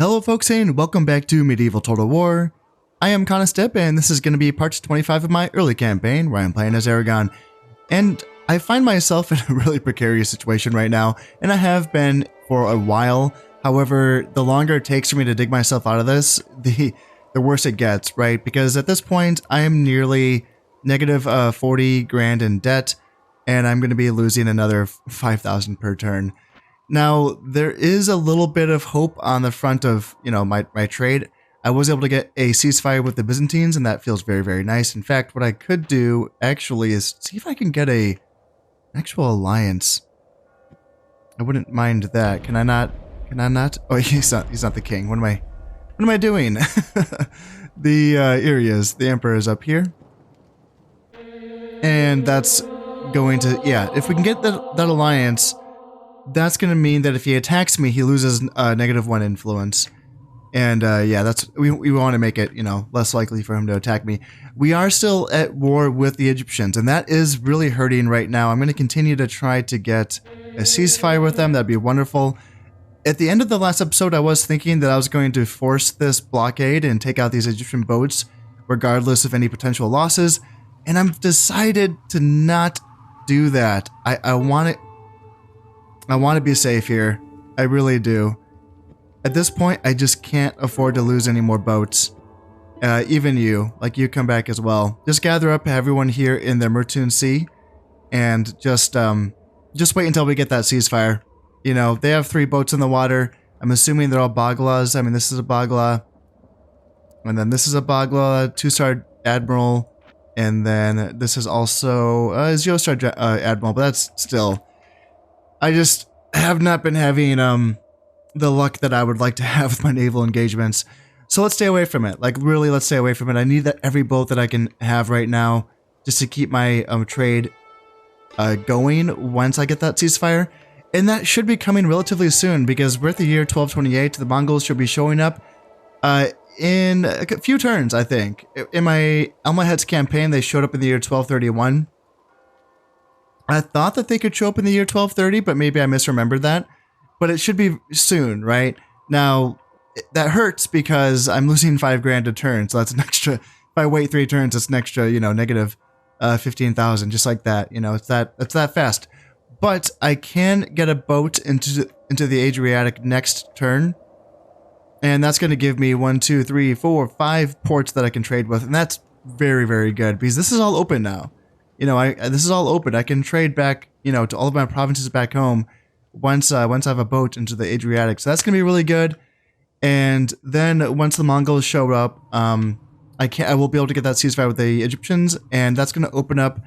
Hello folks and welcome back to Medieval Total War. I am Constantinople and this is going to be part 25 of my early campaign where I'm playing as Aragon. And I find myself in a really precarious situation right now, and I have been for a while. However, the longer it takes for me to dig myself out of this, the worse it gets, right? Because at this point, I am nearly negative 40 grand in debt, and I'm going to be losing another 5,000 per turn. Now, there is a little bit of hope on the front of, my trade. I was able to get a ceasefire with the Byzantines, and that feels very, very nice. In fact, what I could do, actually, is see if I can get an actual alliance. I wouldn't mind that. Can I not? Oh, he's not the king. What am I doing? Here he is. The Emperor is up here. And that's going to, if we can get that alliance, that's going to mean that if he attacks me, he loses -1 influence. And we want to make it, less likely for him to attack me. We are still at war with the Egyptians, and that is really hurting right now. I'm going to continue to try to get a ceasefire with them. That'd be wonderful. At the end of the last episode, I was thinking that I was going to force this blockade and take out these Egyptian boats, regardless of any potential losses. And I've decided to not do that. I want to be safe here. I really do. At this point, I just can't afford to lose any more boats. Even you come back as well. Just gather up everyone here in the Mertun Sea, and just wait until we get that ceasefire. They have 3 boats in the water. I'm assuming they're all Baglas. I mean, this is a Bagla, and then this is a Bagla, 2-star Admiral, and then this is also a 0-star Admiral, but that's still... I just have not been having the luck that I would like to have with my naval engagements. So let's stay away from it. Really, let's stay away from it. I need every boat that I can have right now just to keep my trade going once I get that ceasefire. And that should be coming relatively soon, because we're at the year 1228. The Mongols should be showing up in a few turns, I think. In my Almohad's campaign, they showed up in the year 1231. I thought that they could show up in the year 1230, but maybe I misremembered that. But it should be soon, right? Now, that hurts because I'm losing 5 grand a turn, so that's an extra... If I wait 3 turns, it's an extra, negative 15,000, just like that. It's that fast. But I can get a boat into the Adriatic next turn, and that's going to give me 1, 2, 3, 4, 5 ports that I can trade with, and that's very, very good, because this is all open now. This is all open. I can trade back, to all of my provinces back home once I have a boat into the Adriatic. So that's going to be really good. And then once the Mongols show up, I will be able to get that ceasefire with the Egyptians, and that's going to open up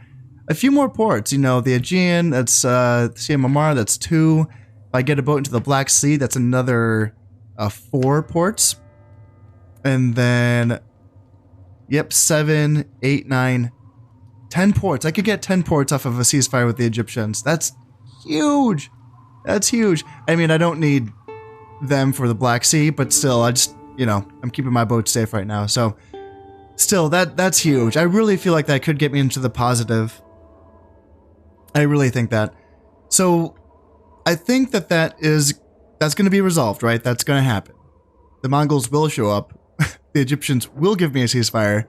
a few more ports. The Aegean, that's Sea of Marmara, that's 2. If I get a boat into the Black Sea, that's another 4 ports. And then, 7, 8, 9, 10 ports. I could get 10 ports off of a ceasefire with the Egyptians. That's huge. That's huge. I mean, I don't need them for the Black Sea, but still, I just, I'm keeping my boat safe right now. So, still, that's huge. I really feel like that could get me into the positive. I really think that. So, I think that's going to be resolved, right? That's going to happen. The Mongols will show up. The Egyptians will give me a ceasefire,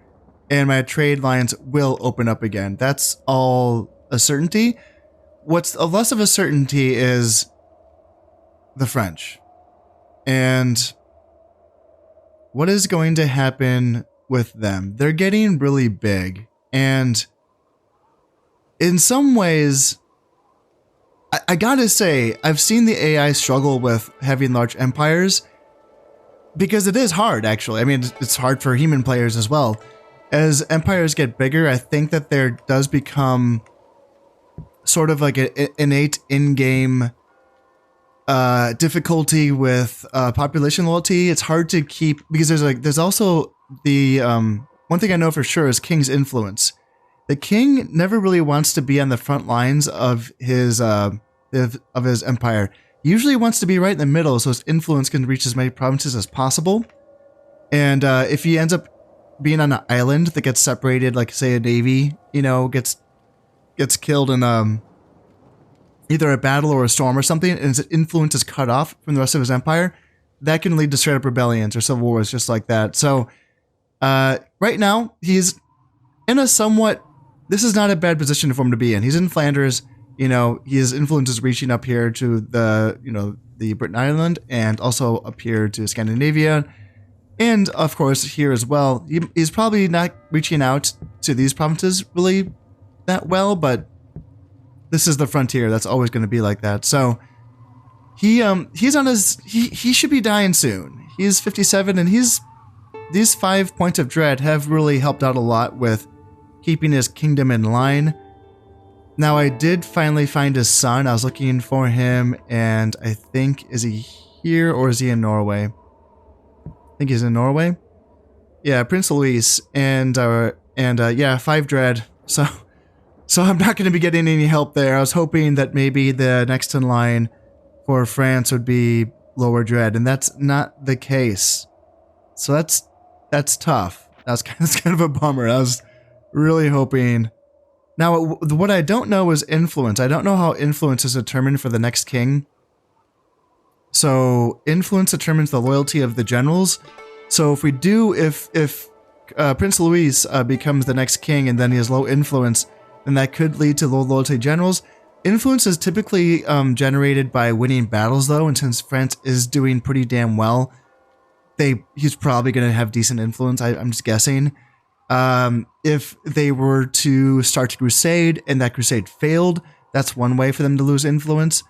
and my trade lines will open up again. That's all a certainty. What's a less of a certainty is the French. And what is going to happen with them? They're getting really big. And in some ways, I gotta say, I've seen the AI struggle with having large empires, because it is hard, actually. I mean, it's hard for human players as well. As empires get bigger, I think that there does become sort of like an innate in-game difficulty with population loyalty. It's hard to keep, because there's also the one thing I know for sure is king's influence. The king never really wants to be on the front lines of his empire. He usually wants to be right in the middle, so his influence can reach as many provinces as possible. And if he ends up being on an island that gets separated, like say a navy, gets killed in either a battle or a storm or something, and his influence is cut off from the rest of his empire, that can lead to straight up rebellions or civil wars just like that. So right now he's in a somewhat, this is not a bad position for him to be in. He's in Flanders, you know, his influence is reaching up here to the, you know, the Britain Island and also up here to Scandinavia. And of course here as well. He's probably not reaching out to these provinces really that well, but this is the frontier. That's always going to be like that. So he's on his, he should be dying soon. He's 57 and these 5 points of dread have really helped out a lot with keeping his kingdom in line. Now I did finally find his son. I was looking for him and I think, is he here or is he in Norway? I think he's in Norway. Yeah, Prince Louis and yeah, 5 dread. So I'm not going to be getting any help there. I was hoping that maybe the next in line for France would be lower dread, and that's not the case. So that's tough. That's kind of a bummer. I was really hoping. Now, what I don't know is influence. I don't know how influence is determined for the next king. So influence determines the loyalty of the generals. So if Prince Louis becomes the next king and then he has low influence, then that could lead to low loyalty generals. Influence is typically generated by winning battles, though, and since France is doing pretty damn well, he's probably going to have decent influence. I'm just guessing. If they were to start a crusade and that crusade failed, that's one way for them to lose influence.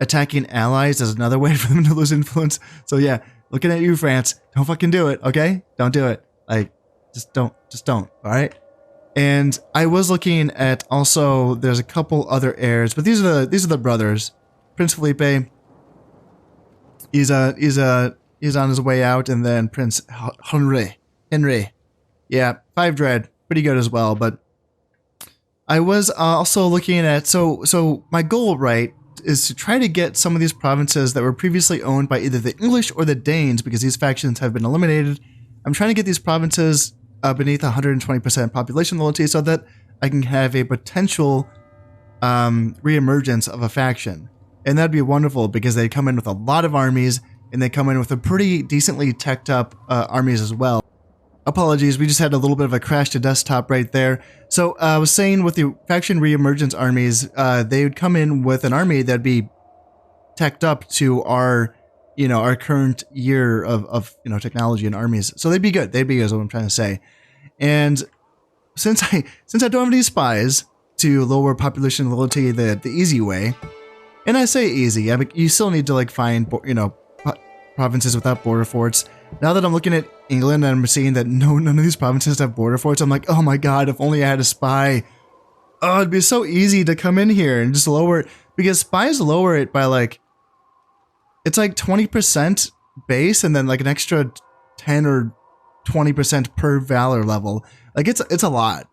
Attacking allies is another way for them to lose influence. So yeah, looking at you, France, don't fucking do it, okay? Don't do it. Like, just don't, all right? And I was looking at also, there's a couple other heirs, but these are the brothers. Prince Felipe, he's on his way out, and then Prince Henry. Yeah, 5 dread, pretty good as well. But I was also looking at, so my goal, right, is to try to get some of these provinces that were previously owned by either the English or the Danes, because these factions have been eliminated. I'm trying to get these provinces beneath 120% population loyalty so that I can have a potential reemergence of a faction. And that'd be wonderful because they come in with a lot of armies and they come in with a pretty decently teched up armies as well. Apologies, we just had a little bit of a crash to desktop right there. So I was saying with the faction reemergence armies, they would come in with an army that'd be teched up to our current year of technology and armies. So they'd be good. Is what I'm trying to say. And since I don't have any spies to lower population loyalty the easy way, and I say easy, I mean, you still need to like find provinces without border forts. Now that I'm looking at England and I'm seeing that none of these provinces have border forts, I'm like, oh my god, if only I had a spy. Oh, it'd be so easy to come in here and just lower it, because spies lower it by like, it's like 20% base and then like an extra 10 or 20% per valor level. Like it's a lot,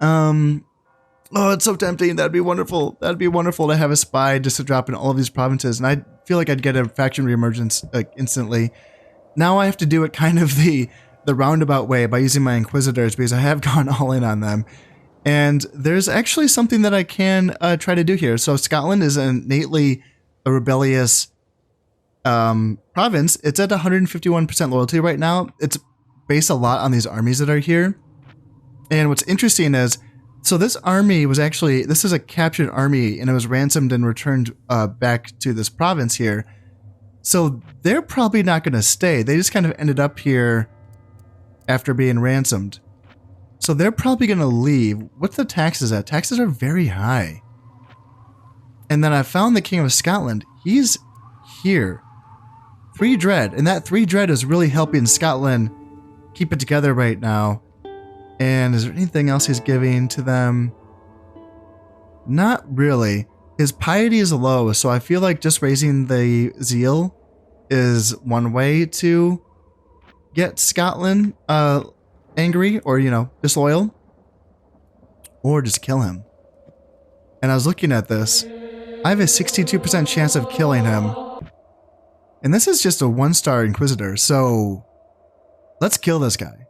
Oh, it's so tempting. That'd be wonderful. That'd be wonderful to have a spy just to drop in all of these provinces, and I feel like I'd get a faction reemergence instantly. Now I have to do it kind of the roundabout way by using my inquisitors, because I have gone all in on them. And there's actually something that I can try to do here. So Scotland is innately a rebellious province. It's at 151% loyalty right now. It's based a lot on these armies that are here. And what's interesting is, so this army was actually, this is a captured army, and it was ransomed and returned back to this province here. So they're probably not going to stay. They just kind of ended up here after being ransomed. So they're probably going to leave. What's the taxes at? Taxes are very high. And then I found the King of Scotland. He's here. 3 dread. And that 3 dread is really helping Scotland keep it together right now. And is there anything else he's giving to them? Not really. His piety is low, so I feel like just raising the zeal is one way to get Scotland angry or, disloyal. Or just kill him. And I was looking at this. I have a 62% chance of killing him. And this is just a 1-star Inquisitor, so let's kill this guy.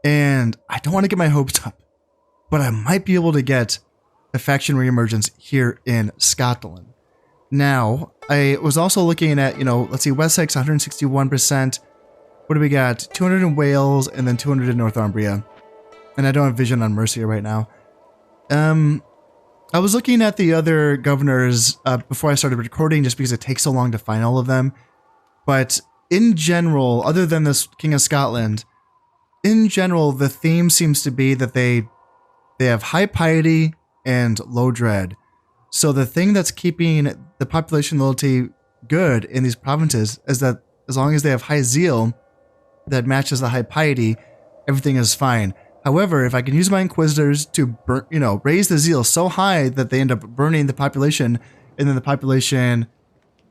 And I don't want to get my hopes up, but I might be able to get a faction reemergence here in Scotland. Now, I was also looking at, let's see, Wessex 161%. What do we got? 200 in Wales and then 200 in Northumbria. And I don't have vision on Mercia right now. I was looking at the other governors before I started recording just because it takes so long to find all of them. But in general, other than this King of Scotland, in general, the theme seems to be that they have high piety and low dread. So the thing that's keeping the population loyalty good in these provinces is that as long as they have high zeal that matches the high piety, everything is fine. However, if I can use my inquisitors to raise the zeal so high that they end up burning the population, and then the population,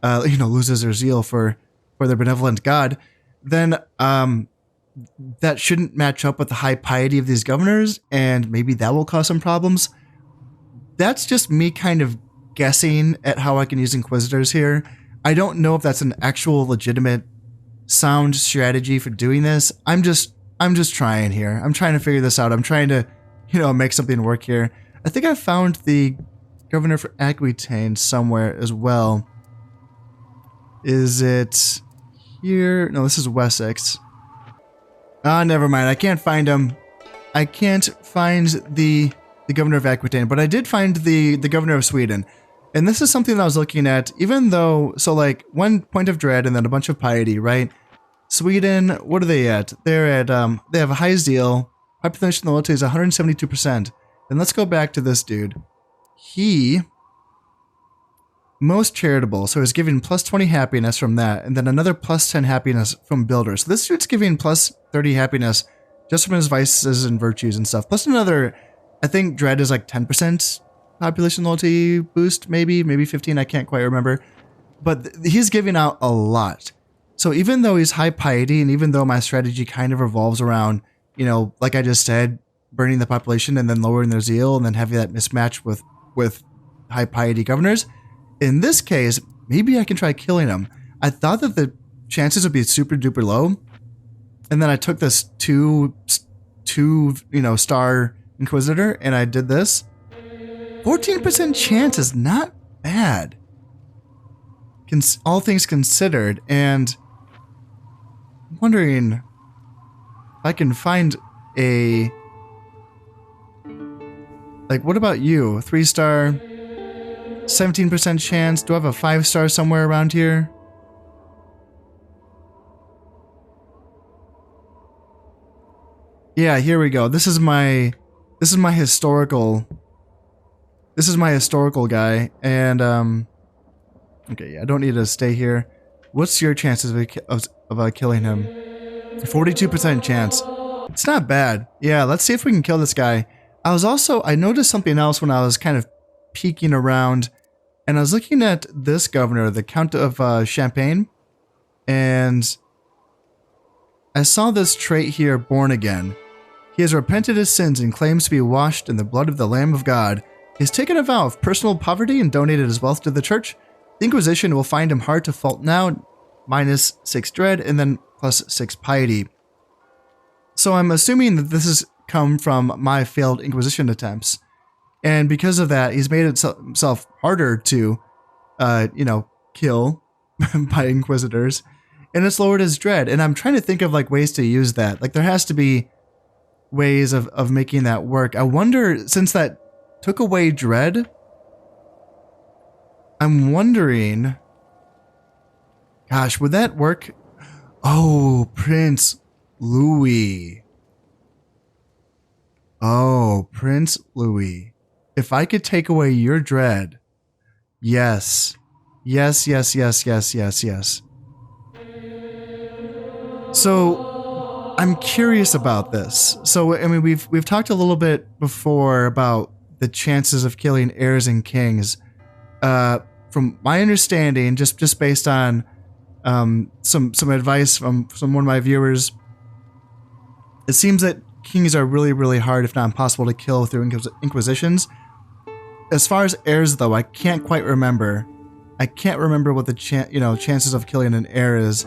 loses their zeal for their benevolent god, then that shouldn't match up with the high piety of these governors, and maybe that will cause some problems. That's just me kind of guessing at how I can use inquisitors here. I don't know if that's an actual legitimate sound strategy for doing this. I'm just trying here. I'm trying to figure this out. I'm trying to, make something work here. I think I found the governor for Aquitaine somewhere as well. Is it here? No, this is Wessex. Ah, never mind. I can't find him. I can't find the governor of Aquitaine, but I did find the governor of Sweden. And this is something that I was looking at, even though, so like 1 point of dread and then a bunch of piety, right? Sweden, what are they at? They're at, they have a high zeal. Population loyalty is 172%. And let's go back to this dude. He, most charitable, so he's giving plus 20 happiness from that, and then another plus 10 happiness from builders. So this dude's giving plus 30 happiness just from his vices and virtues and stuff. Plus another, I think dread is like 10% population loyalty boost, maybe 15, I can't quite remember. But he's giving out a lot. So even though he's high piety, and even though my strategy kind of revolves around, like I just said, burning the population and then lowering their zeal and then having that mismatch with high piety governors, in this case, maybe I can try killing him. I thought that the chances would be super duper low. And then I took this two star inquisitor and I did this. 14% chance is not bad. All things considered, and I'm wondering if I can find a, like, what about you? 3-star, 17% chance. Do I have a 5-star somewhere around here? Yeah, here we go. This is my historical guy, and okay, yeah, I don't need to stay here. What's your chances of killing him? 42% chance. It's not bad. Yeah, let's see if we can kill this guy. I noticed something else when I was kind of peeking around, and I was looking at this governor, the Count of Champagne, and I saw this trait here, born again. He has repented his sins and claims to be washed in the blood of the Lamb of God. He has taken a vow of personal poverty and donated his wealth to the church. The Inquisition will find him hard to fault now, minus 6 dread, and then plus 6 piety. So I'm assuming that this has come from my failed Inquisition attempts. And because of that, he's made himself harder to, kill by Inquisitors. And it's lowered his dread. And I'm trying to think of like ways to use that. Like there has to be ways of making that work. I wonder, since that took away dread, I'm wondering, gosh, would that work? Oh, Prince Louis. Oh, Prince Louis. If I could take away your dread, yes. Yes, yes, yes, yes, yes, yes. So, I'm curious about this. So, I mean, we've talked a little bit before about the chances of killing heirs and kings. From my understanding, just based on some advice from one of my viewers, it seems that kings are really, really hard, if not impossible, to kill through inquisitions. As far as heirs, though, I can't quite remember. I can't remember what the chances of killing an heir is.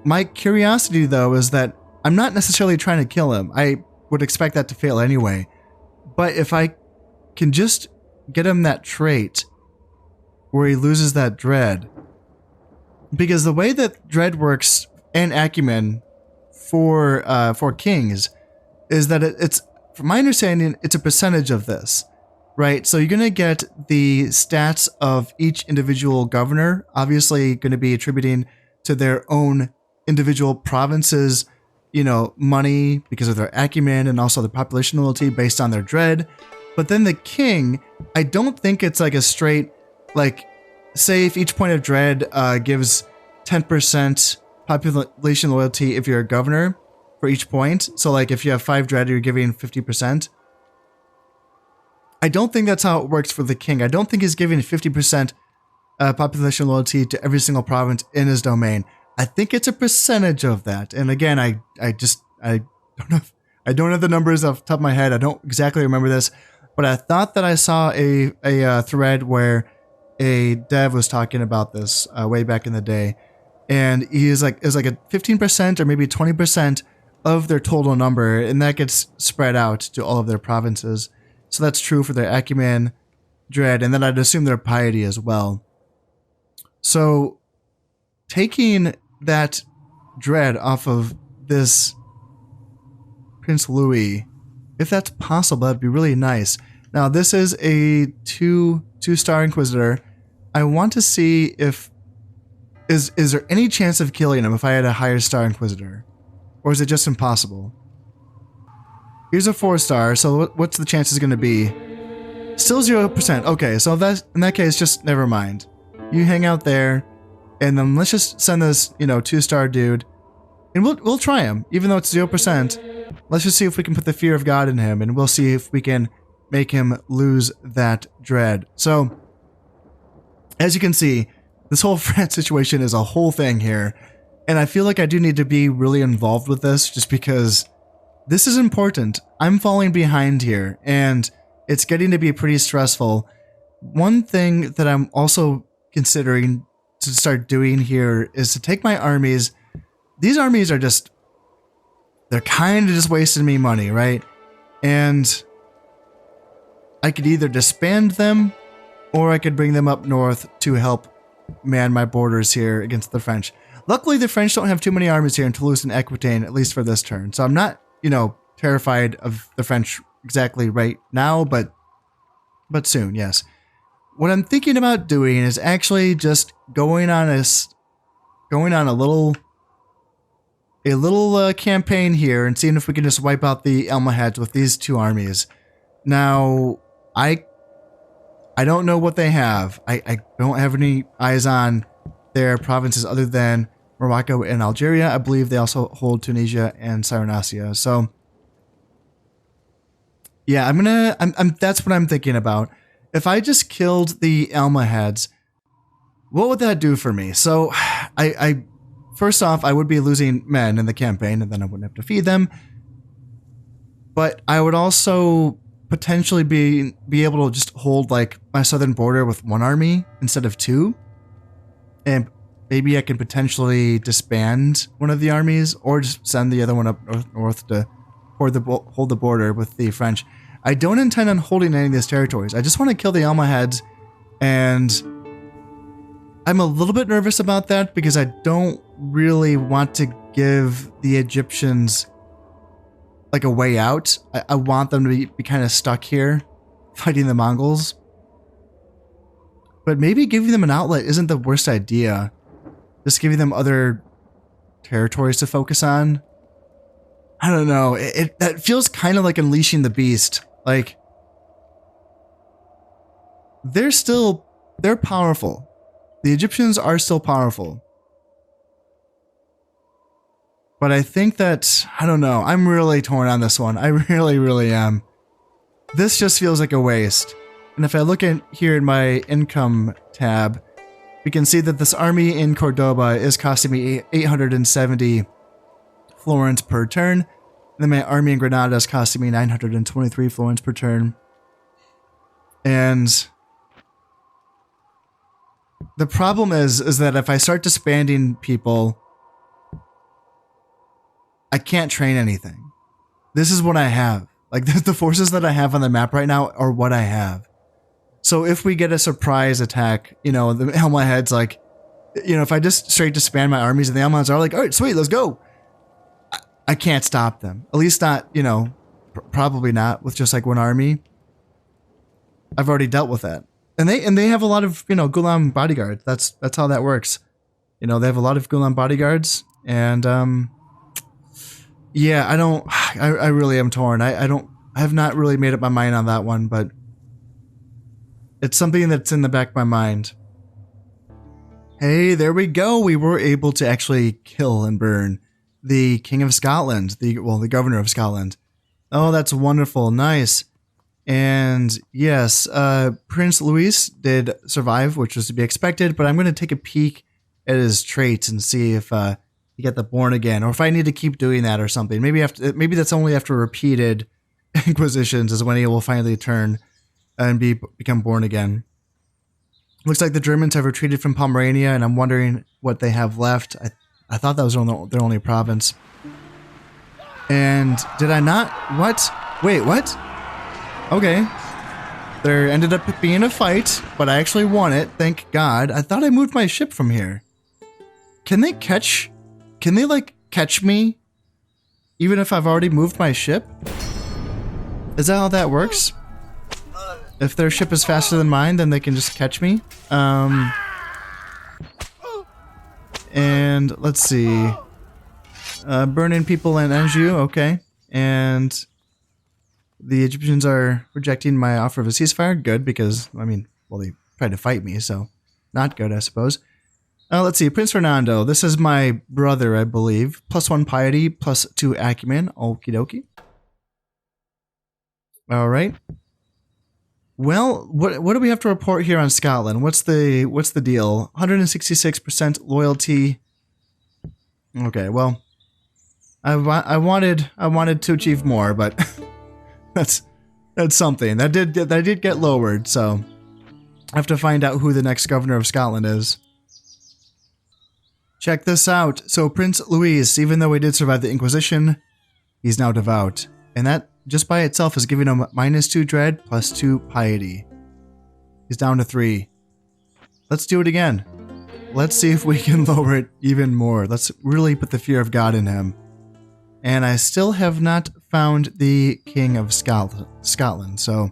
My curiosity, though, is that I'm not necessarily trying to kill him. I would expect that to fail anyway. But if I can just get him that trait, where he loses that dread. Because the way that dread works and acumen for kings is that it's, from my understanding, it's a percentage of this, right? So you're going to get the stats of each individual governor, obviously going to be attributing to their own individual provinces, money because of their acumen and also the population loyalty based on their dread. But then the king, I don't think it's like a straight, like, say if each point of dread gives 10% population loyalty if you're a governor for each point. So like if you have 5 dread, you're giving 50%. I don't think that's how it works for the king. I don't think he's giving 50% population loyalty to every single province in his domain. I think it's a percentage of that. And again, I don't know. I don't have the numbers off the top of my head. I don't exactly remember this, but I thought that I saw a thread where a dev was talking about this way back in the day, and he is like, it was like a 15% or maybe 20% of their total number, and that gets spread out to all of their provinces. So that's true for their acumen, dread, and then I'd assume their piety as well. So taking that dread off of this Prince Louis, if that's possible, that'd be really nice. Now this is a two-star Inquisitor. I want to see if is there any chance of killing him if I had a higher star Inquisitor, or is it just impossible? Here's a 4-star, so what's the chances going to be? Still 0%. Okay, so that's, in that case, just never mind. You hang out there, and then let's just send this, 2-star dude, and we'll try him, even though it's 0%. Let's just see if we can put the fear of God in him, and we'll see if we can make him lose that dread. So, as you can see, this whole France situation is a whole thing here, and I feel like I do need to be really involved with this, just because this is important. I'm falling behind here, and it's getting to be pretty stressful. One thing that I'm also considering to start doing here is to take my armies. These armies are just, they're kind of just wasting me money, right? And I could either disband them, or I could bring them up north to help man my borders here against the French. Luckily, the French don't have too many armies here in Toulouse and Aquitaine, at least for this turn. So I'm not, terrified of the French exactly right now, but soon, yes. What I'm thinking about doing is actually just going on a little campaign here and seeing if we can just wipe out the Almohads with these 2 armies. Now, I don't know what they have. I don't have any eyes on their provinces other than Morocco and Algeria. I believe they also hold Tunisia and Cyrenaica. So, yeah, that's what I'm thinking about. If I just killed the Almohads, what would that do for me? So, I first off, I would be losing men in the campaign, and then I wouldn't have to feed them. But I would also potentially be able to just hold like my southern border with 1 army instead of 2, and maybe I can potentially disband one of the armies, or just send the other one up north to hold the border with the French. I don't intend on holding any of these territories. I just want to kill the Almohads, and I'm a little bit nervous about that because I don't really want to give the Egyptians like a way out. I want them to be kind of stuck here fighting the Mongols. But maybe giving them an outlet isn't the worst idea. Just giving them other territories to focus on. I don't know. That feels kind of like unleashing the beast. Like, they're powerful. The Egyptians are still powerful. But I think that, I don't know, I'm really torn on this one. I really, really am. This just feels like a waste. And if I look at here in my income tab, we can see that this army in Cordoba is costing me 870 florins per turn. And then my army in Granada is costing me 923 florins per turn. And the problem is that if I start disbanding people, I can't train anything. This is what I have. Like, the forces that I have on the map right now are what I have. So if we get a surprise attack, you know, the Elmont head's like, you know, if I just straight disband my armies and the Elmonts are like, all right, sweet, let's go. I can't stop them. At least not, you know, probably not with just like one army. I've already dealt with that. And they have a lot of, you know, Gulam bodyguards. That's how that works. You know, they have a lot of Gulam bodyguards, and yeah, I really am torn. I have not really made up my mind on that one, but it's something that's in the back of my mind. Hey, there we go. We were able to actually kill and burn the King of Scotland, the Governor of Scotland. Oh, that's wonderful. Nice. And yes, Prince Louis did survive, which was to be expected, but I'm going to take a peek at his traits and see if he got the born again, or if I need to keep doing that or something. Maybe that's only after repeated inquisitions is when he will finally turn and become born again. Looks like the Germans have retreated from Pomerania, and I'm wondering what they have left. I thought that was their only province. And did I not? What? Wait, what? Okay. There ended up being a fight, but I actually won it, thank God. I thought I moved my ship from here. Can they like catch me even if I've already moved my ship? Is that how that works? If their ship is faster than mine, then they can just catch me. And let's see. Burning people in Anjou, okay. And the Egyptians are rejecting my offer of a ceasefire. Good, because, I mean, well, they tried to fight me, so not good, I suppose. Let's see. Prince Fernando. This is my brother, I believe. +1 piety, +2 acumen. Okie dokie. All right. Well, what do we have to report here on Scotland? What's the deal? 166% loyalty. Okay, well, I wanted to achieve more, but that's something. That did get lowered, so I have to find out who the next governor of Scotland is. Check this out. So Prince Louis, even though he did survive the Inquisition, he's now devout, and that just by itself is giving him -2 dread, +2 piety. He's down to 3. Let's do it again. Let's see if we can lower it even more. Let's really put the fear of God in him. And I still have not found the King of Scotland, so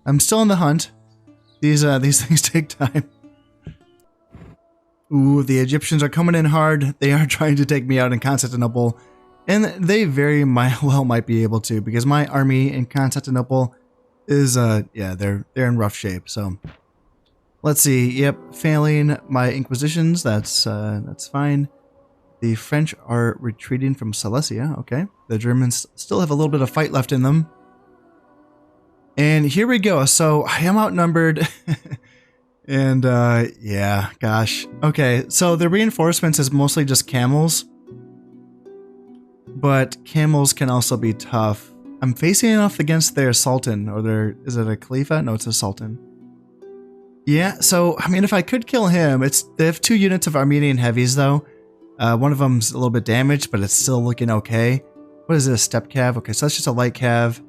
I'm still on the hunt. These things take time. Ooh, the Egyptians are coming in hard. They are trying to take me out in Constantinople, and they very well might be able to, because my army in Constantinople is yeah, they're in rough shape. So let's see. Yep, failing my inquisitions. That's fine. The French are retreating from Silesia. Okay. The Germans still have a little bit of fight left in them. And here we go. So I am outnumbered. And yeah, gosh. Okay, so the reinforcements is mostly just camels. But camels can also be tough. I'm facing off against their sultan, or is it a khalifa? No, it's a sultan. Yeah, so I mean, if I could kill him, they have 2 units of Armenian heavies though. One of them's a little bit damaged, but it's still looking okay. What is it, a step cav? Okay, so that's just a light cav.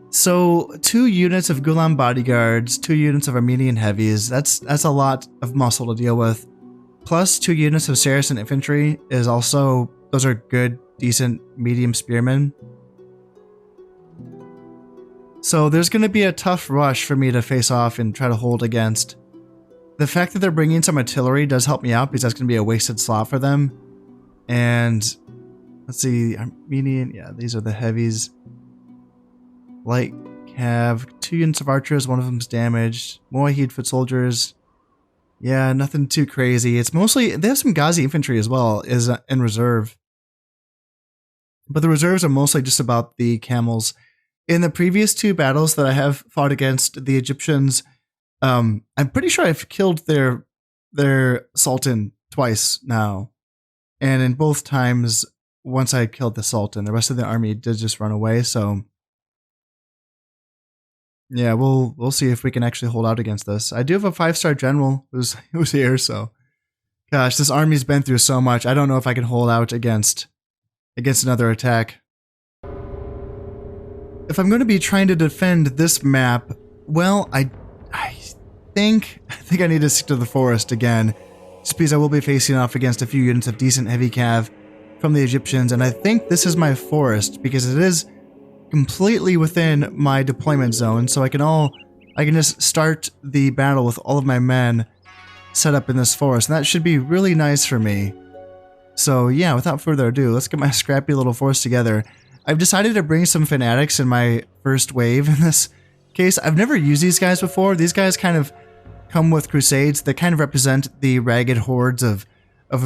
So 2 units of Gulam bodyguards, 2 units of Armenian heavies. That's a lot of muscle to deal with. Plus 2 units of Saracen infantry is also, those are good, decent, medium spearmen. So there's going to be a tough rush for me to face off and try to hold against. The fact that they're bringing some artillery does help me out, because that's going to be a wasted slot for them. And let's see, Armenian, yeah, these are the heavies. Light cav, 2 units of archers, one of them's damaged. Moahid foot soldiers. Yeah, nothing too crazy. It's mostly, they have some Ghazi infantry as well is in reserve. But the reserves are mostly just about the camels. In the previous 2 battles that I have fought against the Egyptians, I'm pretty sure I've killed their sultan twice now. And in both times, once I killed the sultan, the rest of the army did just run away, so yeah, we'll see if we can actually hold out against this. I do have a 5-star general who's here, so gosh, this army's been through so much. I don't know if I can hold out against another attack. If I'm going to be trying to defend this map Well, I think I need to stick to the forest again, just because I will be facing off against a few units of decent heavy cav from the Egyptians, and I think this is my forest because it is completely within my deployment zone, so I can just start the battle with all of my men set up in this forest, and that should be really nice for me. So yeah, without further ado, let's get my scrappy little force together. I've decided to bring some fanatics in my first wave in this case. I've never used these guys before. These guys kind of come with crusades. They kind of represent the ragged hordes of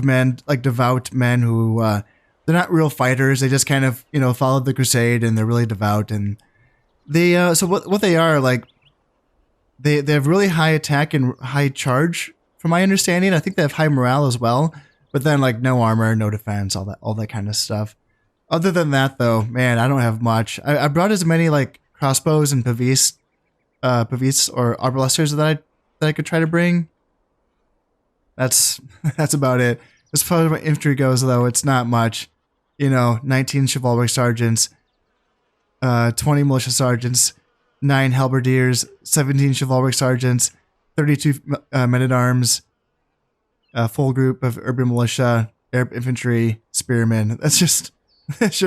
men, like devout men who, they're not real fighters. They just kind of, followed the crusade and they're really devout. And they, so what they are, like, they have really high attack and high charge, from my understanding. I think they have high morale as well, but then like no armor, no defense, all that kind of stuff. Other than that though, man, I don't have much. I brought as many like crossbows and pavis or arbalesters that I could try to bring. That's about it. As far as my infantry goes though, it's not much. 19 chivalric sergeants, 20 militia sergeants, 9 halberdiers, 17 chivalric sergeants, 32 men-at-arms, a full group of urban militia, Arab infantry, spearmen. That's just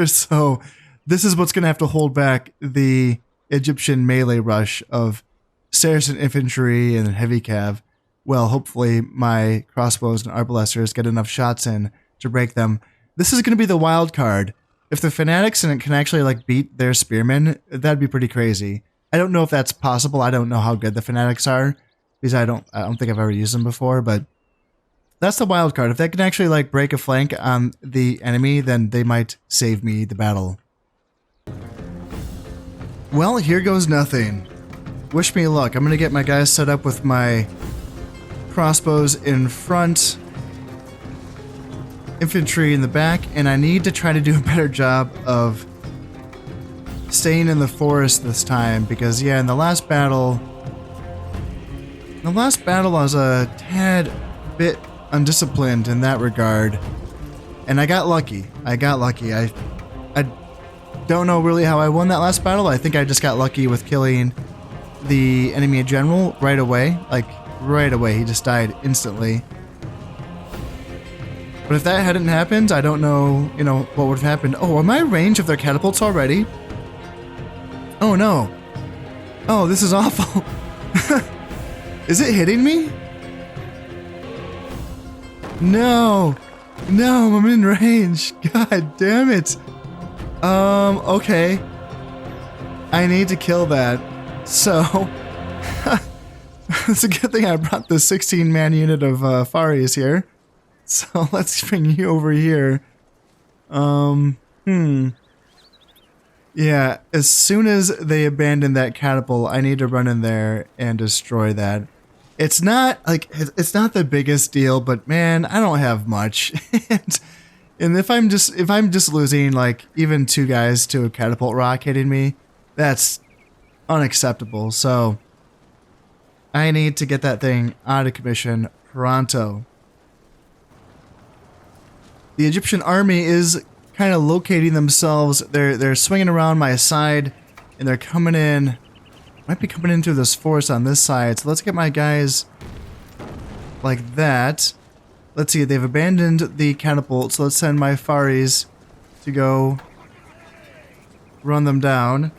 so. This is what's going to have to hold back the Egyptian melee rush of Saracen infantry and heavy cav. Well, hopefully my crossbows and arbalesters get enough shots in to break them. This is going to be the wild card. If the fanatics can actually like beat their spearmen, that'd be pretty crazy. I don't know if that's possible. I don't know how good the fanatics are, because I don't think I've ever used them before, but that's the wild card. If they can actually like break a flank on the enemy, then they might save me the battle. Well, here goes nothing. Wish me luck. I'm going to get my guys set up with my crossbows in front, infantry in the back, and I need to try to do a better job of staying in the forest this time, because yeah, in the last battle I was a tad bit undisciplined in that regard, and I got lucky. I don't know really how I won that last battle. I think I just got lucky with killing the enemy general right away. Like, right away, he just died instantly. But if that hadn't happened, I don't know, what would have happened. Oh, am I in range of their catapults already? Oh no. Oh, this is awful. Is it hitting me? No, I'm in range. God damn it. Okay. I need to kill that. So, it's a good thing I brought the 16-man unit of Faris here. So let's bring you over here. Yeah, as soon as they abandon that catapult, I need to run in there and destroy that. It's not the biggest deal, but man, I don't have much. and if I'm just losing like even 2 guys to a catapult rock hitting me, that's unacceptable. So I need to get that thing out of commission pronto. The Egyptian army is kind of locating themselves. They're swinging around my side, and they're coming in. Might be coming into this forest on this side. So let's get my guys like that. Let's see. They've abandoned the catapult. So let's send my Faris to go run them down.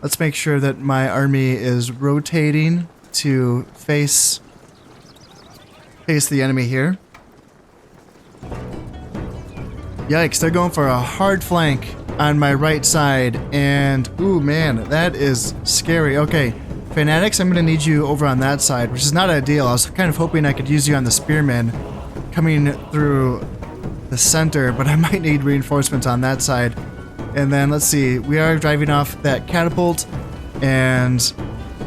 Let's make sure that my army is rotating to face the enemy here. Yikes, they're going for a hard flank on my right side, and ooh man, that is scary. Okay, fanatics, I'm gonna need you over on that side, which is not ideal. I was kind of hoping I could use you on the spearmen coming through the center, but I might need reinforcements on that side. And then let's see, we are driving off that catapult, and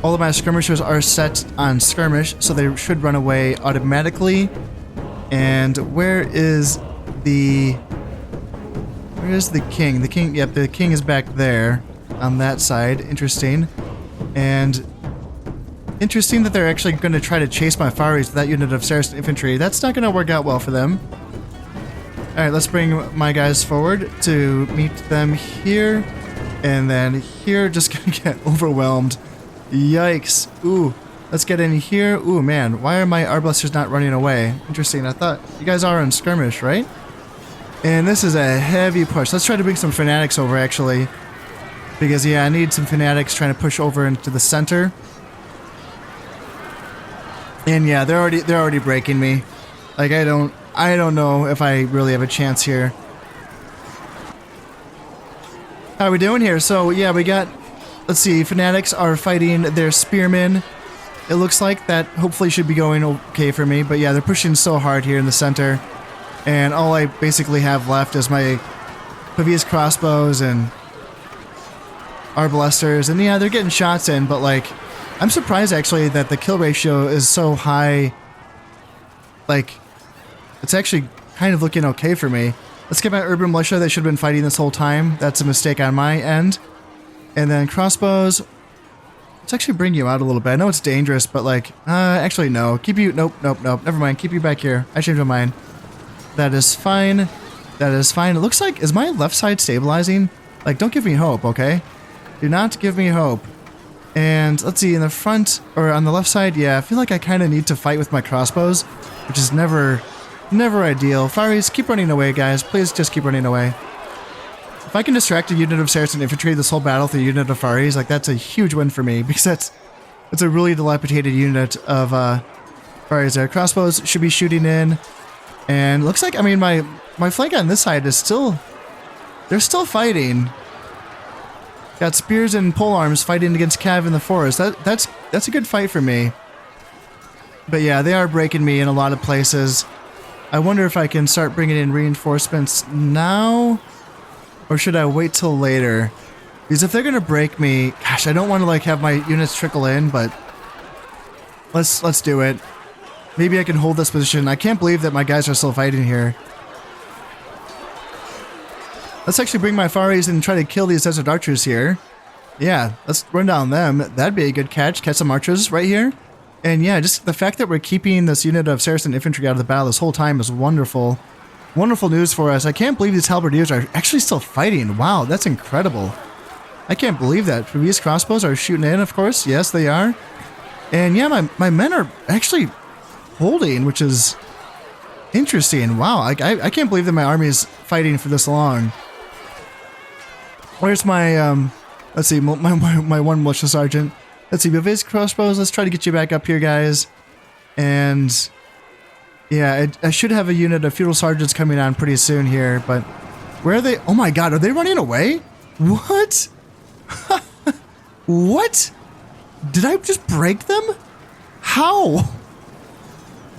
all of my skirmishers are set on skirmish, so they should run away automatically. And where is the king? The king, yep, the king is back there on that side. Interesting. And interesting that they're actually going to try to chase my Faris with that unit of Saracen infantry. That's not going to work out well for them. Alright, let's bring my guys forward to meet them here. And then here, just going to get overwhelmed Yikes. Ooh, let's get in here. Ooh, man, why are my arbalesters not running away? Interesting. I thought you guys are on skirmish, right? And this is a heavy push. Let's try to bring some fanatics over, actually. Because, yeah, I need some fanatics trying to push over into the center. And, yeah, they're already breaking me. Like, I don't know if I really have a chance here. How are we doing here? So, yeah, we got... Let's see, fanatics are fighting their spearmen. It looks like that hopefully should be going okay for me. But, yeah, they're pushing so hard here in the center. And all I basically have left is my Pavia's crossbows and arbalesters. And yeah, they're getting shots in, but like, I'm surprised actually that the kill ratio is so high. Like, it's actually kind of looking okay for me. Let's get my urban militia that should have been fighting this whole time. That's a mistake on my end. And then crossbows. Let's actually bring you out a little bit. I know it's dangerous, but like, actually no. Keep you, nope. Never mind. Keep you back here. I changed my mind. That is fine. That is fine. It looks like, is my left side stabilizing? Like, don't give me hope, okay? Do not give me hope. And let's see, in the front, or on the left side, yeah, I feel like I kind of need to fight with my crossbows, which is never ideal. Faris, keep running away, guys. Please just keep running away. If I can distract a unit of Saracen infantry this whole battle through a unit of Faris, like, that's a huge win for me, because that's a really dilapidated unit of Faris there. Crossbows should be shooting in. And looks like, I mean, my flank on this side is still... They're still fighting. Got spears and polearms fighting against Cav in the forest. That's a good fight for me. But yeah, they are breaking me in a lot of places. I wonder if I can start bringing in reinforcements now? Or should I wait till later? Because if they're going to break me... Gosh, I don't want to like have my units trickle in, but... Let's do it. Maybe I can hold this position. I can't believe that my guys are still fighting here. Let's actually bring my Faris and try to kill these desert archers here. Yeah, let's run down them. That'd be a good catch. Catch some archers right here. And yeah, just the fact that we're keeping this unit of Saracen infantry out of the battle this whole time is wonderful. Wonderful news for us. I can't believe these halberdiers are actually still fighting. Wow, that's incredible. I can't believe that. These crossbows are shooting in, of course. Yes, they are. And yeah, my men are actually... holding, which is interesting. Wow, I can't believe that my army is fighting for this long. Where's my let's see, my one militia sergeant. Let's see, Bavay's crossbows. Let's try to get you back up here, guys. And yeah, I should have a unit of feudal sergeants coming on pretty soon here. But where are they? Oh my God, are they running away? What? What? Did I just break them? How?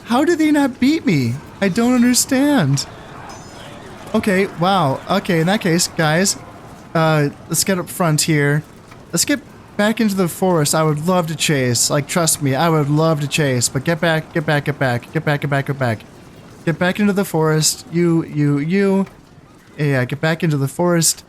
How did they not beat me? I don't understand. Okay, wow. Okay, in that case, guys, let's get up front here. Let's get back into the forest. I would love to chase. Like, trust me, I would love to chase. But get back. Get back into the forest. You. Yeah, get back into the forest.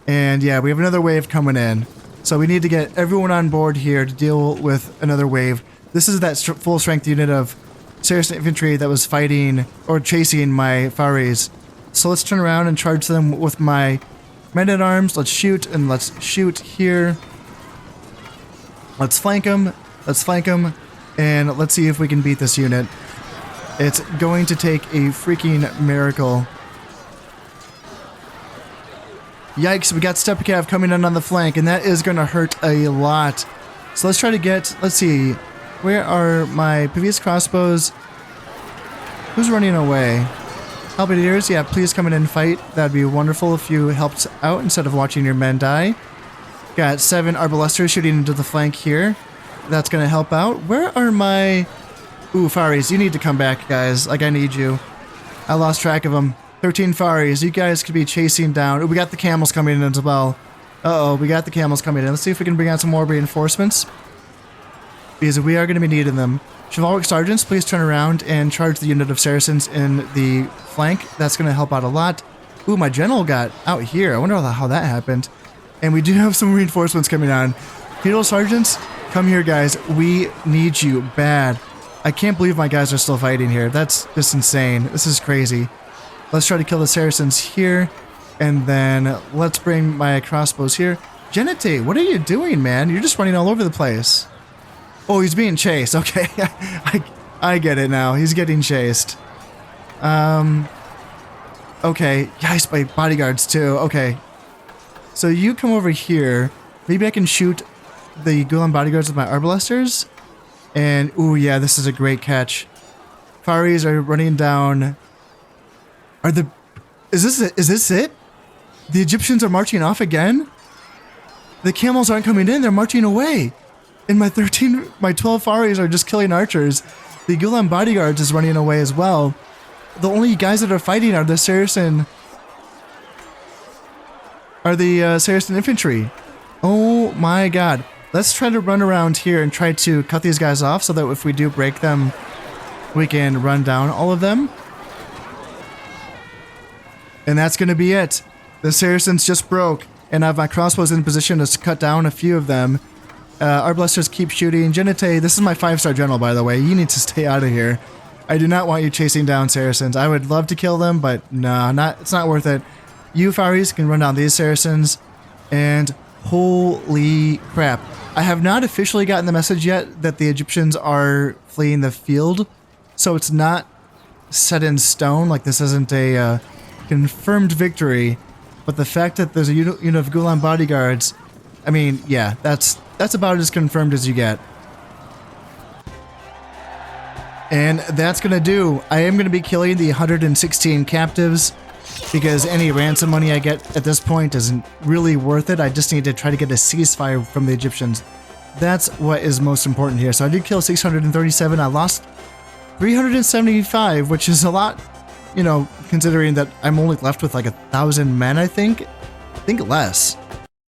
And yeah, we have another wave coming in. So we need to get everyone on board here to deal with another wave. This is that full strength unit of Saracen infantry that was fighting or chasing my Faris. So let's turn around and charge them with my men-at-arms. Let's shoot, and let's shoot here. Let's flank them. And let's see if we can beat this unit. It's going to take a freaking miracle. Yikes, we got Stepacav coming in on the flank, and that is going to hurt a lot. So let's try to get, let's see, where are my previous crossbows? Who's running away? Halberdiers, yeah, please come in and fight. That'd be wonderful if you helped out instead of watching your men die. Got 7 arbalesters shooting into the flank here. That's going to help out. Where are my... Ooh, Faris, you need to come back, guys. Like, I need you. I lost track of them. 13 Faris. You guys could be chasing down. Ooh, we got the camels coming in as well. Uh-oh, we got the camels coming in. Let's see if we can bring out some more reinforcements. Because we are going to be needing them. Chivalric sergeants, please turn around and charge the unit of Saracens in the flank. That's going to help out a lot. Ooh, my general got out here. I wonder how that happened. And we do have some reinforcements coming on. Feudal sergeants, come here, guys. We need you bad. I can't believe my guys are still fighting here. That's just insane. This is crazy. Let's try to kill the Saracens here. And then let's bring my crossbows here. Genite, what are you doing, man? You're just running all over the place. Oh, he's being chased. Okay, I get it now. He's getting chased. Okay, guys, by bodyguards too. Okay, so you come over here. Maybe I can shoot the Gulen bodyguards with my arbalesters. And ooh, yeah, this is a great catch. Faris are running down. Is this it? The Egyptians are marching off again? The camels aren't coming in, they're marching away. And my 12 Faris are just killing archers. The Gulen bodyguards is running away as well. The only guys that are fighting are the Saracen infantry. Oh my god. Let's try to run around here and try to cut these guys off so that if we do break them, we can run down all of them. And that's going to be it. The Saracens just broke, and I have my crossbows in position to cut down a few of them. Our blasters keep shooting. Genite, this is my 5-star general, by the way. You need to stay out of here. I do not want you chasing down Saracens. I would love to kill them, but no, it's not worth it. You Faris can run down these Saracens, and holy crap. I have not officially gotten the message yet that the Egyptians are fleeing the field, so it's not set in stone. Like, this isn't a confirmed victory, but the fact that there's a unit of Gulen bodyguards, I mean, yeah, that's about as confirmed as you get. And that's gonna do. I am gonna be killing the 116 captives because any ransom money I get at this point isn't really worth it. I just need to try to get a ceasefire from the Egyptians. That's what is most important here. So I did kill 637. I lost 375, which is a lot, you know, considering that I'm only left with like 1,000 men, I think less.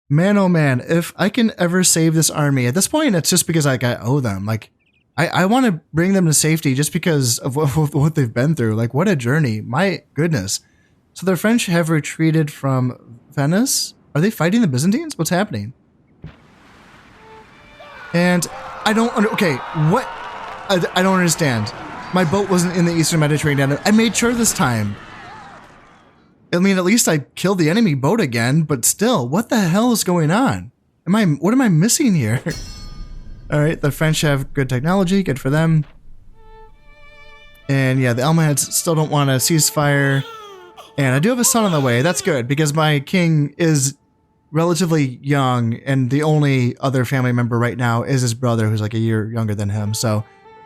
Man, oh man, if I can ever save this army, at this point, it's just because like I owe them. Like, I want to bring them to safety just because of what they've been through. Like, what a journey. My goodness. So the French have retreated from Venice. Are they fighting the Byzantines? What's happening? And I don't, okay, what? I don't understand. My boat wasn't in the Eastern Mediterranean. I made sure this time. I mean, at least I killed the enemy boat again, but still, what the hell is going on? What am I missing here? All right, the French have good technology, good for them. And yeah, the Almohads still don't want a ceasefire. And I do have a son on the way. That's good, because my king is relatively young, and the only other family member right now is his brother, who's like a year younger than him. So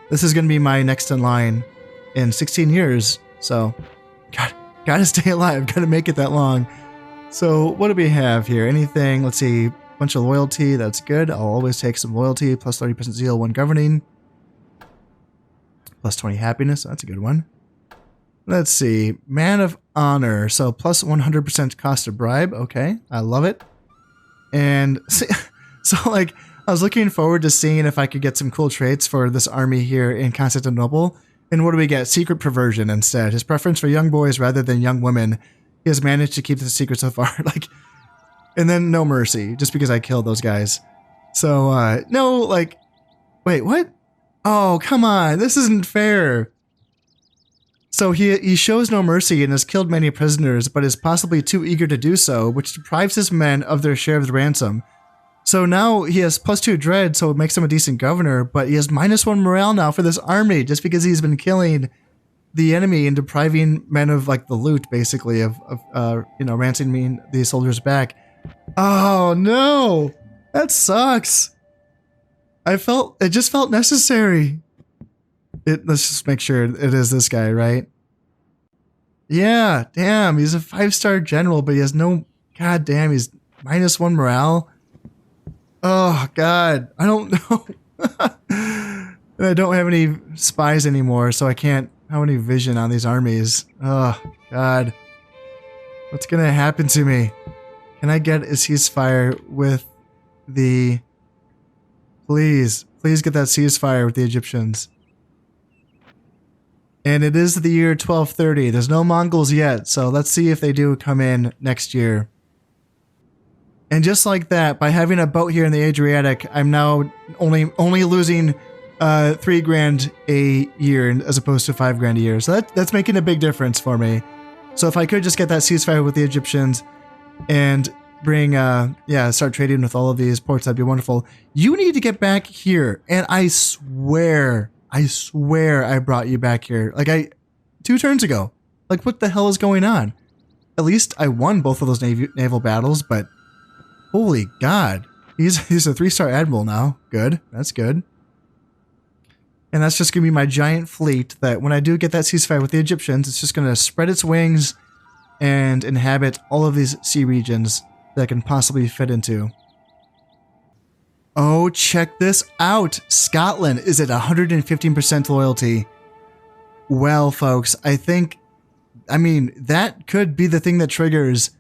this is going to be my next in line in 16 years. So, gotta stay alive. Gotta make it that long. So what do we have here? Anything? Let's see. Bunch of loyalty. That's good. I'll always take some loyalty. Plus 30% zeal when governing. Plus 20 happiness. That's a good one. Let's see. Man of honor. So plus 100% cost of bribe. Okay. I love it. And so like, I was looking forward to seeing if I could get some cool traits for this army here in Constantinople. And what do we get? Secret perversion instead. His preference for young boys rather than young women. He has managed to keep the secret so far. Like, and then no mercy, just because I killed those guys. So, no, like, wait, what? Oh, come on. This isn't fair. So he shows no mercy and has killed many prisoners, but is possibly too eager to do so, which deprives his men of their share of the ransom. So now he has +2 dread, so it makes him a decent governor, but he has -1 morale now for this army, just because he's been killing the enemy and depriving men of like the loot, basically, of you know, ransoming these soldiers back. Oh no, that sucks. It just felt necessary. Let's just make sure it is this guy, right? Yeah, damn, he's a 5-star general, but he has no, god damn, he's -1 morale. Oh god, I don't know. And I don't have any spies anymore, so I can't have any vision on these armies. Oh god, what's gonna happen to me? Can I get a ceasefire with the... Please get that ceasefire with the Egyptians. And it is the year 1230. There's no Mongols yet, so let's see if they do come in next year. And just like that, by having a boat here in the Adriatic, I'm now only losing 3 grand a year as opposed to 5 grand a year. So that's making a big difference for me. So if I could just get that ceasefire with the Egyptians, and start trading with all of these ports. That'd be wonderful. You need to get back here. And I swear I brought you back here. Like 2 turns ago. Like, what the hell is going on? At least I won both of those naval battles, but holy God. He's a 3-star admiral now. Good. That's good. And that's just going to be my giant fleet that when I do get that ceasefire with the Egyptians, it's just going to spread its wings and inhabit all of these sea regions that I can possibly fit into. Oh, check this out. Scotland is at 115% loyalty. Well, folks, I mean, that could be the thing that triggers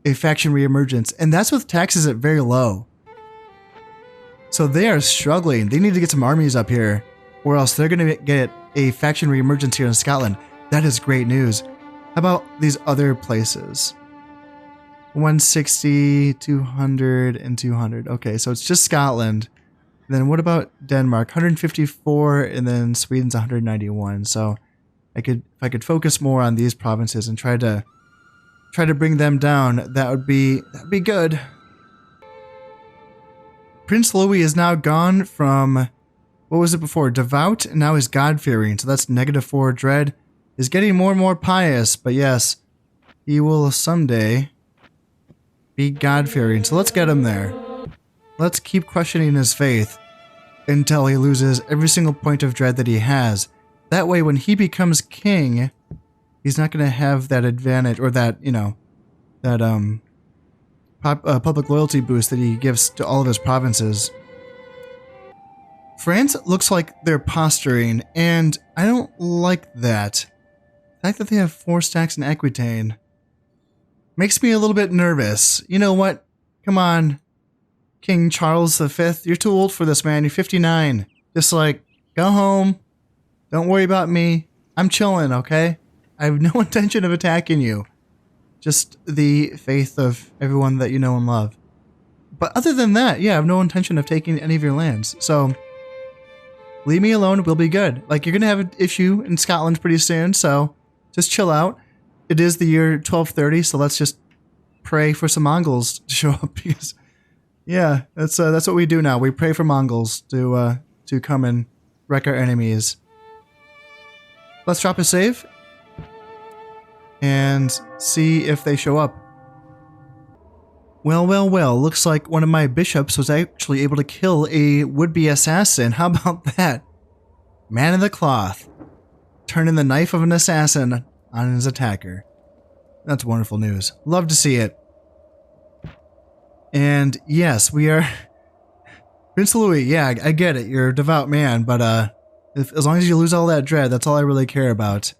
a faction reemergence. And that's with taxes at very low. So they are struggling. They need to get some armies up here, or else they're going to get a faction reemergence here in Scotland. That is great news. How about these other places? 160, 200, and 200. Okay, so it's just Scotland. Then what about Denmark? 154, and then Sweden's 191. So if I could focus more on these provinces and try to bring them down, that'd be good. Prince Louis is now gone from, what was it before? Devout, and now is God-fearing. So that's -4 dread. Is getting more and more pious, but yes, he will someday be God-fearing. So let's get him there. Let's keep questioning his faith until he loses every single point of dread that he has. That way, when he becomes king, he's not going to have that advantage, or that, public loyalty boost that he gives to all of his provinces. France looks like they're posturing, and I don't like that. The fact that they have 4 stacks in Aquitaine makes me a little bit nervous. You know what? Come on, King Charles V, you're too old for this, man. You're 59. Just go home. Don't worry about me. I'm chilling, okay? I have no intention of attacking you. Just the faith of everyone that you know and love. But other than that, yeah, I have no intention of taking any of your lands. So leave me alone. We'll be good. You're going to have an issue in Scotland pretty soon, so just chill out. It is the year 1230, so let's just pray for some Mongols to show up, because, yeah, that's what we do now. We pray for Mongols to come and wreck our enemies. Let's drop a save and see if they show up. Well, looks like one of my bishops was actually able to kill a would-be assassin. How about that? Man of the cloth. Turning the knife of an assassin on his attacker. That's wonderful news. Love to see it. And yes, we are... Prince Louis, yeah, I get it. You're a devout man, but as long as you lose all that dread, that's all I really care about.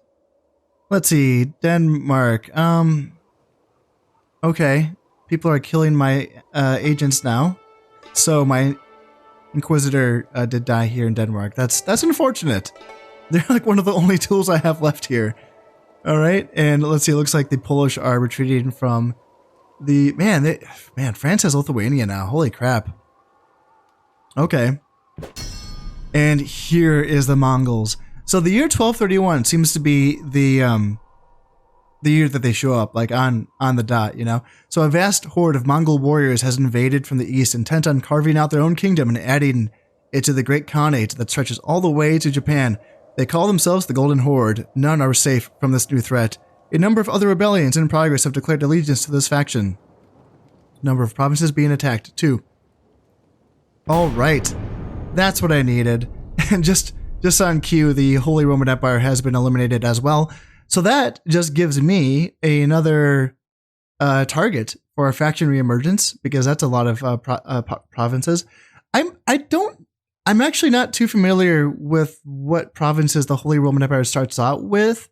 Let's see. Denmark. Okay. People are killing my agents now. So my Inquisitor did die here in Denmark. That's unfortunate. They're one of the only tools I have left here. All right, and let's see. It looks like the Polish are retreating from the man. France has Lithuania now. Holy crap. Okay, and here is the Mongols. So the year 1231 seems to be the year that they show up, on the dot, So a vast horde of Mongol warriors has invaded from the east, intent on carving out their own kingdom and adding it to the great Khanate that stretches all the way to Japan. They call themselves the Golden Horde. None are safe from this new threat. A number of other rebellions in progress have declared allegiance to this faction. Number of provinces being attacked, 2. All right, that's what I needed. And just on cue, the Holy Roman Empire has been eliminated as well. So that just gives me another target for a faction reemergence, because that's a lot of provinces. I'm actually not too familiar with what provinces the Holy Roman Empire starts out with.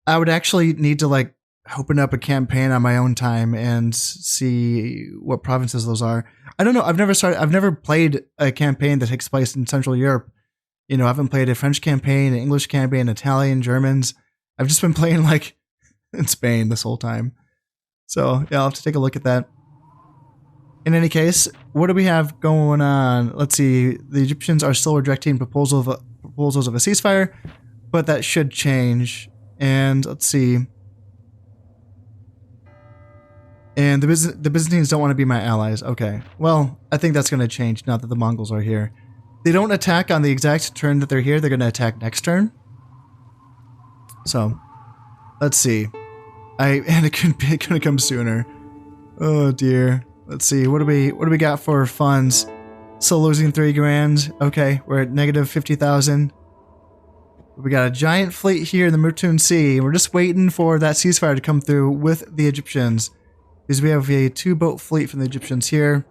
I would actually need to open up a campaign on my own time and see what provinces those are. I don't know. I've never played a campaign that takes place in Central Europe. I haven't played a French campaign, an English campaign, Italian, Germans. I've just been playing in Spain this whole time. So yeah, I'll have to take a look at that. In any case, what do we have going on? Let's see. The Egyptians are still rejecting proposals of a ceasefire, but that should change. And let's see. And the Byzantines don't want to be my allies. Okay. Well, I think that's going to change now that the Mongols are here. They don't attack on the exact turn that they're here. They're going to attack next turn. So, let's see. And it couldn't come sooner. Oh dear. Let's see. What do we got for funds? Still losing 3 grand. Okay, we're at negative 50,000. We got a giant fleet here in the Murtun Sea. We're just waiting for that ceasefire to come through with the Egyptians. Because we have a 2-boat fleet from the Egyptians here.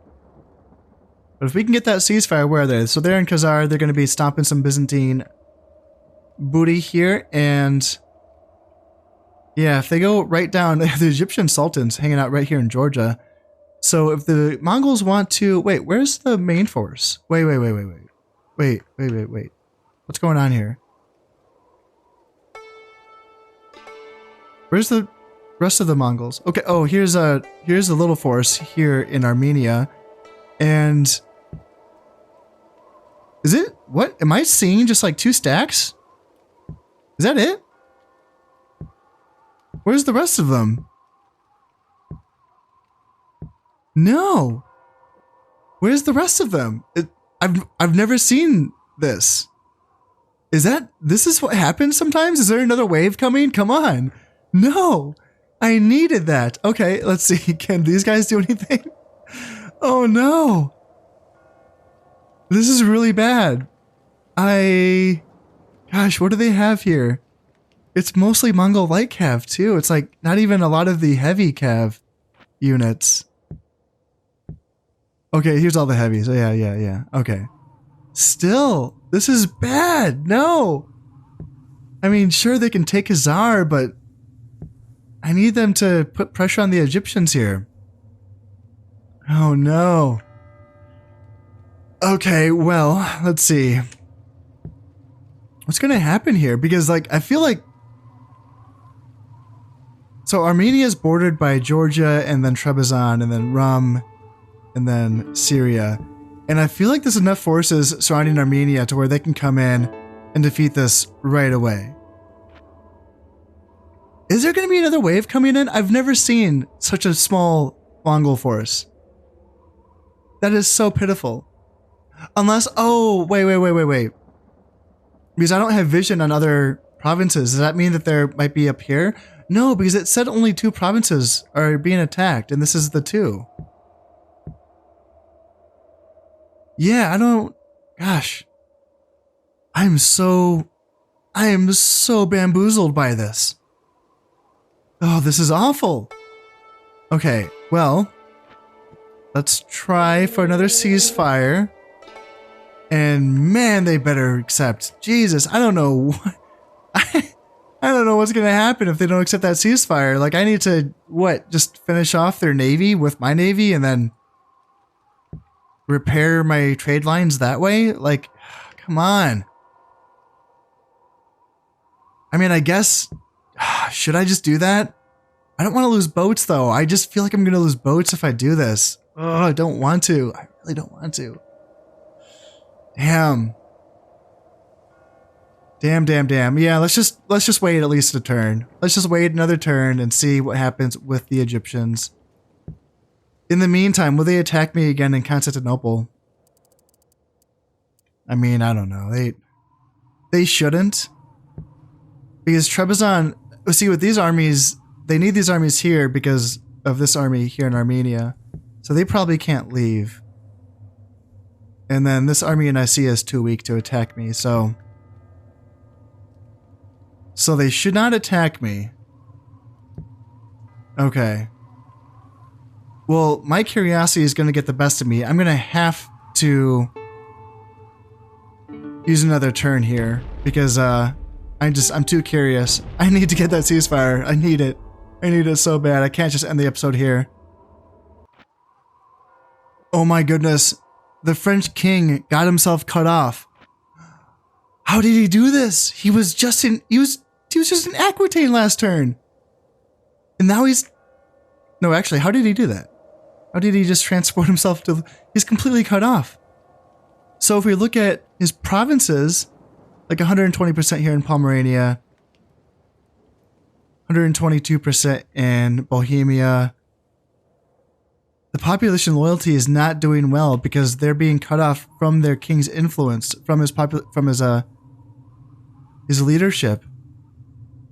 But if we can get that ceasefire, where are they? So they're in Khazar. They're going to be stomping some Byzantine booty here. And yeah, if they go right down, the Egyptian sultan's hanging out right here in Georgia. So if the Mongols want to... Wait, where's the main force? Wait. Wait. What's going on here? Where's the rest of the Mongols? Okay, oh, here's a little force here in Armenia. And... Is it... What? Am I seeing just like 2 stacks? Is that it? Where's the rest of them? No. Where's the rest of them? I've never seen this. This is what happens sometimes? Is there another wave coming? Come on. No. I needed that. Okay, let's see. Can these guys do anything? Oh no. This is really bad. Gosh, what do they have here? It's mostly Mongol light cav too. It's like not even a lot of the heavy cav units. Okay, here's all the heavies. Oh, yeah. Okay. Still, this is bad. No. I mean, sure, they can take Khazar, but I need them to put pressure on the Egyptians here. Oh, no. Okay, well, let's see. What's going to happen here? Because, like, I feel like... So, Armenia is bordered by Georgia, and then Trebizond, and then Rum... and then Syria. And I feel like there's enough forces surrounding Armenia to where they can come in and defeat this right away. Is there going to be another wave coming in? I've never seen such a small Mongol force. That is so pitiful. Unless, oh, wait. Because I don't have vision on other provinces. Does that mean that there might be up here? No, because it said only 2 provinces are being attacked, and this is the 2. Yeah, gosh. I am so bamboozled by this. Oh, this is awful. Okay, well, let's try for another ceasefire. And man, they better accept. Jesus, I don't know. I don't know what's going to happen if they don't accept that ceasefire. Like, I need to, just finish off their navy with my navy and then repair my trade lines that way? Like, come on. I mean, I guess, should I just do that? I don't want to lose boats, though. I just feel like I'm going to lose boats if I do this. Oh, I don't want to. I really don't want to. Damn. Yeah, let's just wait at least a turn. Let's just wait another turn and see what happens with the Egyptians. In the meantime, will they attack me again in Constantinople? I mean, I don't know. They shouldn't. Because Trebizond, see, with these armies, they need these armies here because of this army here in Armenia. So they probably can't leave. And then this army in Nicaea is too weak to attack me, so they should not attack me. Okay. Well, my curiosity is going to get the best of me. I'm going to have to use another turn here because I'm too curious. I need to get that ceasefire. I need it. I need it so bad. I can't just end the episode here. Oh my goodness. The French king got himself cut off. How did he do this? He was just in Aquitaine last turn. And now no, actually, how did he do that? How did he just transport himself to... He's completely cut off. So if we look at his provinces, like 120% here in Pomerania, 122% in Bohemia, the population loyalty is not doing well because they're being cut off from their king's influence, from his leadership.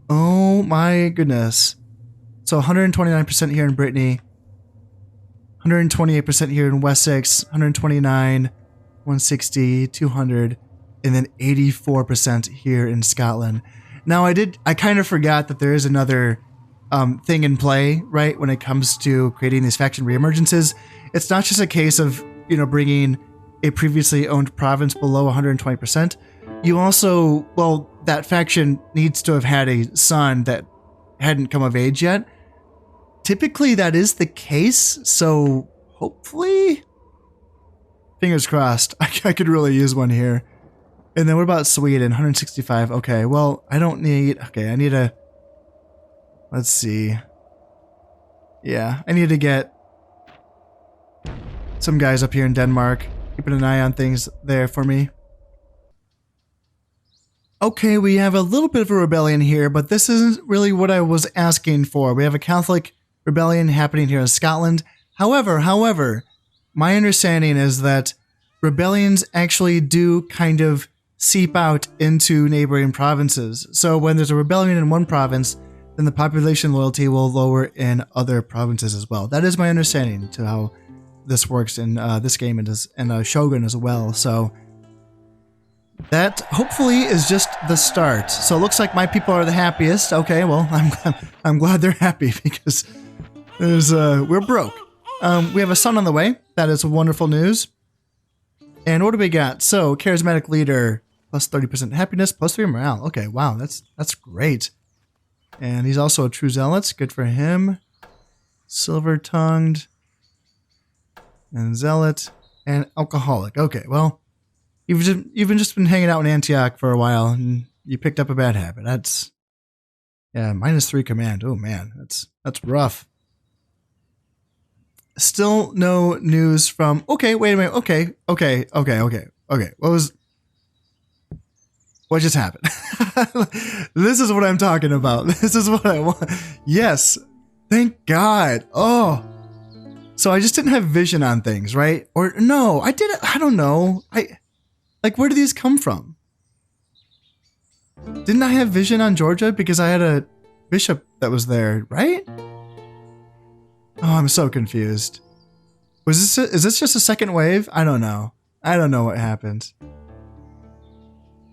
Oh my goodness. So 129% here in Brittany, 128% here in Wessex, 129, 160, 200, and then 84% here in Scotland. Now I kind of forgot that there is another thing in play, right? When it comes to creating these faction reemergences, it's not just a case of, bringing a previously owned province below 120%. You also, well, that faction needs to have had a son that hadn't come of age yet. Typically that is the case, so hopefully, fingers crossed, I could really use one here. And then what about Sweden? 165. Okay, well, I need a, let's see. Yeah, I need to get some guys up here in Denmark, keeping an eye on things there for me. Okay, we have a little bit of a rebellion here, but this isn't really what I was asking for. We have a Catholic rebellion happening here in Scotland. However, my understanding is that rebellions actually do kind of seep out into neighboring provinces. So when there's a rebellion in one province, then the population loyalty will lower in other provinces as well. That is my understanding to how this works in this game and Shogun as well. So that hopefully is just the start. So it looks like my people are the happiest. Okay, well, I'm glad they're happy because we're broke. We have a son on the way. That is wonderful news. And what do we got? So charismatic leader, plus 30% happiness, plus 3 morale. Okay, wow, that's great. And he's also a true zealot. Good for him. Silver-tongued. And zealot. And alcoholic. Okay, well, you've just been hanging out in Antioch for a while, and you picked up a bad habit. That's, yeah, -3 command. Oh, man, that's rough. Still no news from... Okay, wait a minute. Okay. What just happened? This is what I'm talking about. This is what I want. Yes. Thank God. Oh. So I just didn't have vision on things, right? Or no, I did. I don't know. Where do these come from? Didn't I have vision on Georgia because I had a bishop that was there, right? Oh, I'm so confused. Is this just a second wave? I don't know. I don't know what happened.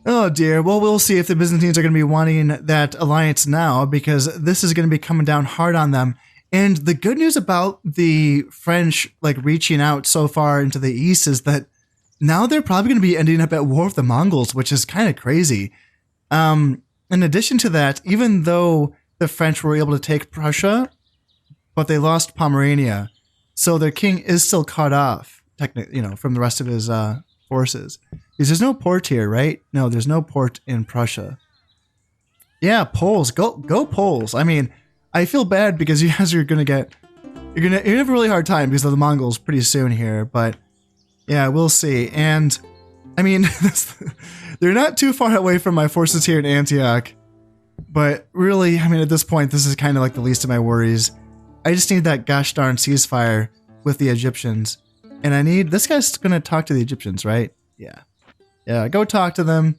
Oh dear. Well, we'll see if the Byzantines are going to be wanting that alliance now, because this is going to be coming down hard on them. And the good news about the French reaching out so far into the east is that now they're probably going to be ending up at war with the Mongols, which is kind of crazy. In addition to that, even though the French were able to take Prussia, but they lost Pomerania, so their king is still cut off, technically, from the rest of his forces. Because there's no port here, right? No, there's no port in Prussia. Yeah, Poles, go Poles. I mean, I feel bad because you guys are gonna have a really hard time because of the Mongols pretty soon here, but yeah, we'll see. And I mean, they're not too far away from my forces here in Antioch, but really, I mean, at this point, this is kind of the least of my worries. I just need that gosh darn ceasefire with the Egyptians. And this guy's going to talk to the Egyptians, right? Yeah. Yeah, go talk to them.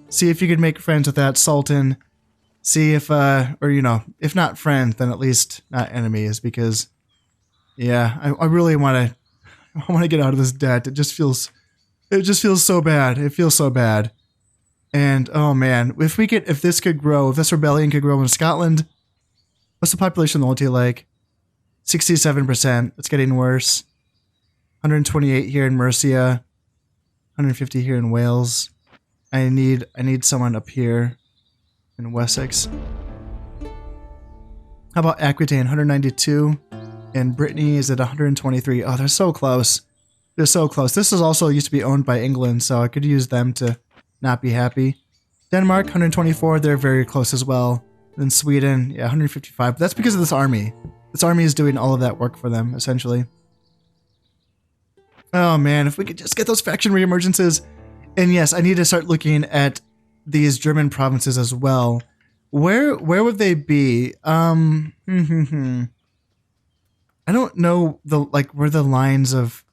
See if you could make friends with that Sultan. See if, if not friends, then at least not enemies, because, yeah, I really want to get out of this debt. It just feels so bad. It feels so bad. And, oh man, if this rebellion could grow in Scotland, what's the population loyalty like? 67%. It's getting worse. 128 here in Mercia. 150 here in Wales. I need someone up here in Wessex. How about Aquitaine? 192. And Brittany is at 123. Oh, they're so close. They're so close. This is also used to be owned by England, so I could use them to not be happy. Denmark, 124. They're very close as well. Then Sweden, yeah, 155. But that's because of this army. This army is doing all of that work for them, essentially. Oh man, if we could just get those faction reemergences. And yes, I need to start looking at these German provinces as well. Where would they be? I I don't know where the lines of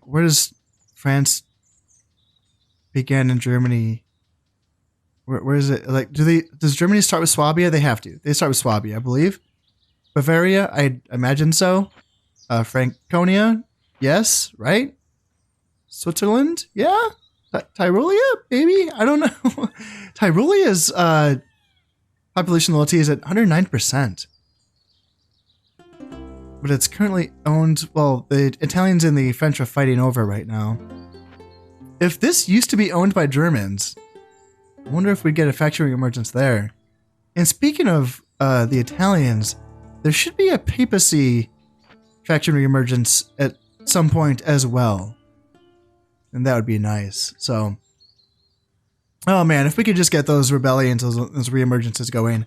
where does France begin in Germany? Where is it? Like, does Germany start with Swabia? They have to. They start with Swabia, I believe. Bavaria, I imagine so. Franconia, yes, right? Switzerland, yeah. Tyrolia, maybe? I don't know. Tyrolia's population loyalty is at 109%. But it's currently owned, well, the Italians and the French are fighting over right now. If this used to be owned by Germans, I wonder if we'd get a factory emergence there. And speaking of the Italians, there should be a papacy faction reemergence at some point as well. And that would be nice. So, oh man, if we could just get those rebellions, those reemergences going,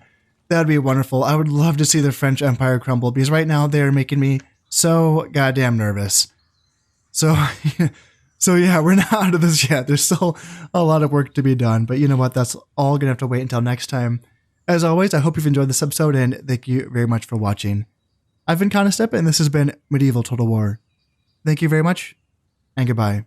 that would be wonderful. I would love to see the French Empire crumble because right now they're making me so goddamn nervous. So, so yeah, we're not out of this yet. There's still a lot of work to be done. But you know what? That's all going to have to wait until next time. As always, I hope you've enjoyed this episode and thank you very much for watching. I've been Constantinople and this has been Medieval Total War. Thank you very much and goodbye.